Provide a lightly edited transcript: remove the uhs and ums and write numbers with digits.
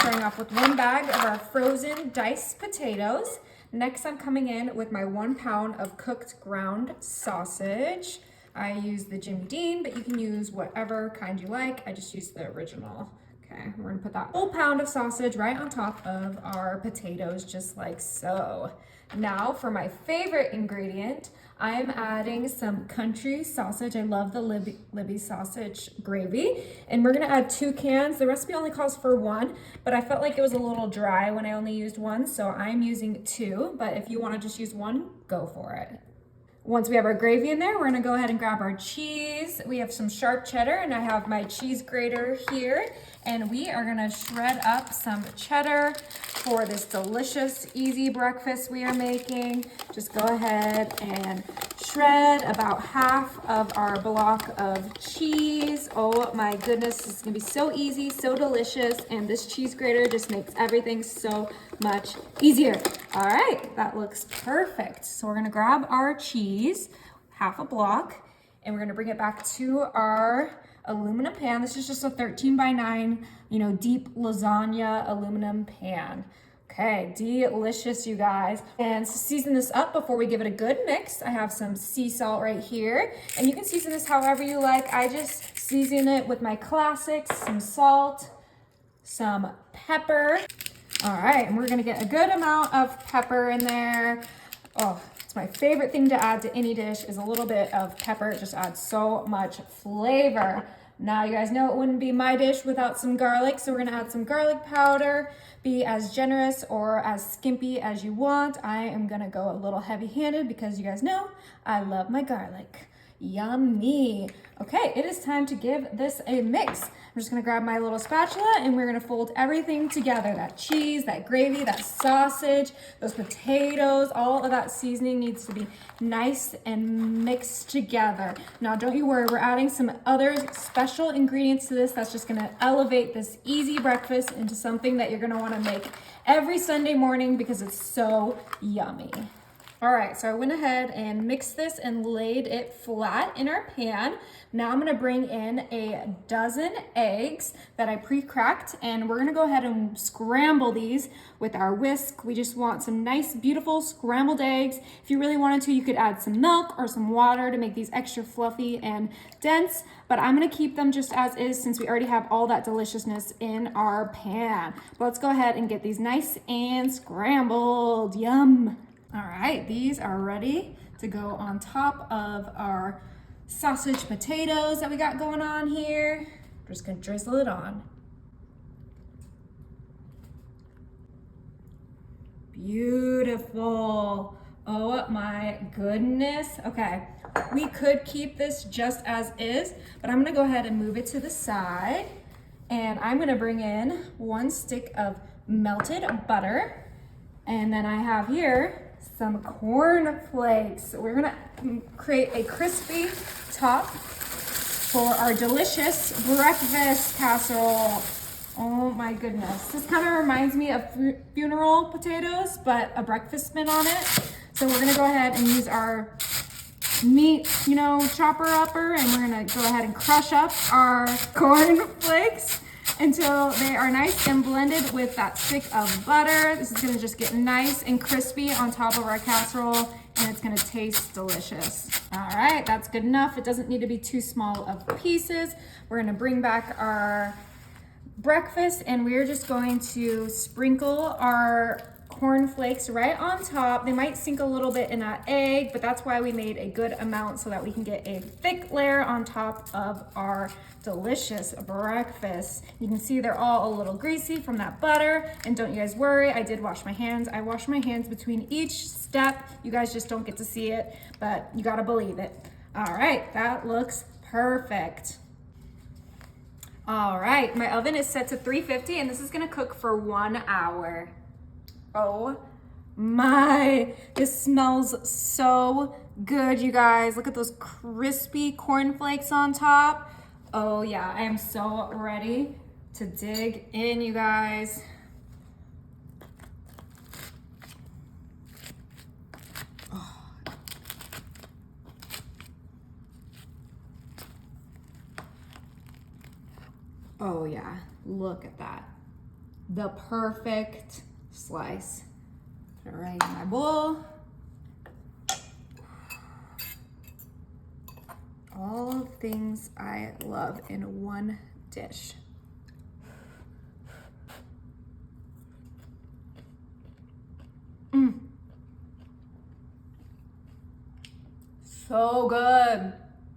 starting off with 1 bag of our frozen diced potatoes. Next, I'm coming in with my 1 pound of cooked ground sausage. I use the Jimmy Dean, but you can use whatever kind you like. I just use the original. Okay, we're gonna put that whole pound of sausage right on top of our potatoes, just like so. Now for my favorite ingredient, I'm adding some country sausage. I love the Libby sausage gravy. And we're gonna add 2 cans. The recipe only calls for 1, but I felt like it was a little dry when I only used 1, so I'm using 2. But if you wanna just use 1, go for it. Once we have our gravy in there, we're gonna go ahead and grab our cheese. We have some sharp cheddar, and I have my cheese grater here. And we are gonna shred up some cheddar for this delicious, easy breakfast we are making. Just go ahead and shred about half of our block of cheese. Oh my goodness, this is gonna be so easy, so delicious, and this cheese grater just makes everything so much easier. All right, that looks perfect. So we're gonna grab our cheese, half a block, and we're gonna bring it back to our aluminum pan. This is just a 13 by 9, deep lasagna aluminum pan. Okay, delicious, you guys. And to season this up before we give it a good mix, I have some sea salt right here. And you can season this however you like. I just season it with my classics, some salt, some pepper. All right, and we're gonna get a good amount of pepper in there. Oh, it's my favorite thing to add to any dish is a little bit of pepper. It just adds so much flavor. Now you guys know it wouldn't be my dish without some garlic, so we're gonna add some garlic powder. Be as generous or as skimpy as you want. I am gonna go a little heavy-handed because you guys know I love my garlic. Yummy. Okay, it is time to give this a mix. I'm just gonna grab my little spatula and we're gonna fold everything together. That cheese, that gravy, that sausage, those potatoes, all of that seasoning needs to be nice and mixed together. Now, don't you worry, we're adding some other special ingredients to this that's just gonna elevate this easy breakfast into something that you're gonna wanna make every Sunday morning because it's so yummy. All right, so I went ahead and mixed this and laid it flat in our pan. Now I'm gonna bring in a dozen eggs that I pre-cracked, and we're gonna go ahead and scramble these with our whisk. We just want some nice, beautiful scrambled eggs. If you really wanted to, you could add some milk or some water to make these extra fluffy and dense, but I'm gonna keep them just as is since we already have all that deliciousness in our pan. But let's go ahead and get these nice and scrambled. Yum. All right, these are ready to go on top of our sausage potatoes that we got going on here. I'm just gonna drizzle it on. Beautiful. Oh my goodness. Okay, we could keep this just as is, but I'm gonna go ahead and move it to the side. And I'm gonna bring in 1 stick of melted butter. And then I have here some corn flakes. We're gonna create a crispy top for our delicious breakfast casserole. Oh my goodness. This kind of reminds me of funeral potatoes, but a breakfast spin on it. So we're gonna go ahead and use our meat, chopper upper, and we're gonna go ahead and crush up our corn flakes until they are nice and blended with that stick of butter. This is gonna just get nice and crispy on top of our casserole, and it's gonna taste delicious. All right, that's good enough. It doesn't need to be too small of pieces. We're gonna bring back our breakfast, and we're just going to sprinkle our corn flakes right on top. They might sink a little bit in that egg, but that's why we made a good amount so that we can get a thick layer on top of our delicious breakfast. You can see they're all a little greasy from that butter, and don't you guys worry, I did wash my hands. I wash my hands between each step. You guys just don't get to see it, but you gotta believe it. All right, that looks perfect. All right, my oven is set to 350, and this is gonna cook for 1 hour. Oh my, this smells so good, you guys. Look at those crispy cornflakes on top. Oh yeah, I am so ready to dig in, you guys. Oh yeah, look at that. the perfect slice. Put it right in my bowl. All things I love in one dish. So good.